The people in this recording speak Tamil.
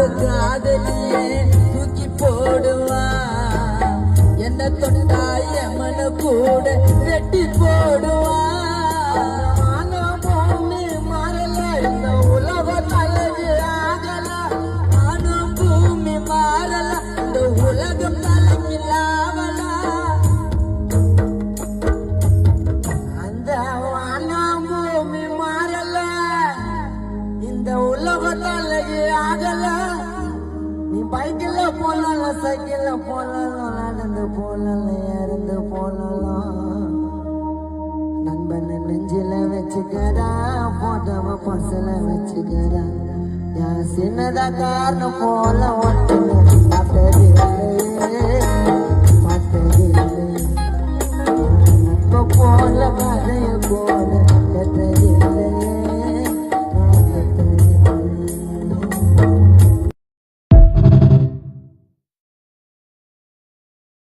ஒரு காதலியே தூக்கி போடுவா என்ன தொட்டாய மன கூட வெட்டி போடுவா பூமி மாறல இந்த உலகம் அழகு ஆகல ஆனும் பூமி மாறல இந்த உலகம் தலைமில்லாமல அந்த வானம் பூமி மாறல இந்த உலகம் அழகு ஆகல நீ பைக்கில் போனாலும் சைக்கிள் போனாலும் நடந்து போனாலும் இறந்து போனாலும் நண்பன் நெஞ்சில வச்சுக்கிறா போட்டவ பசல வச்சுக்கிறா யார் சின்னதா காரணம் போல ஒட்டுன்னு பார்த்ததில்லை போல கதையை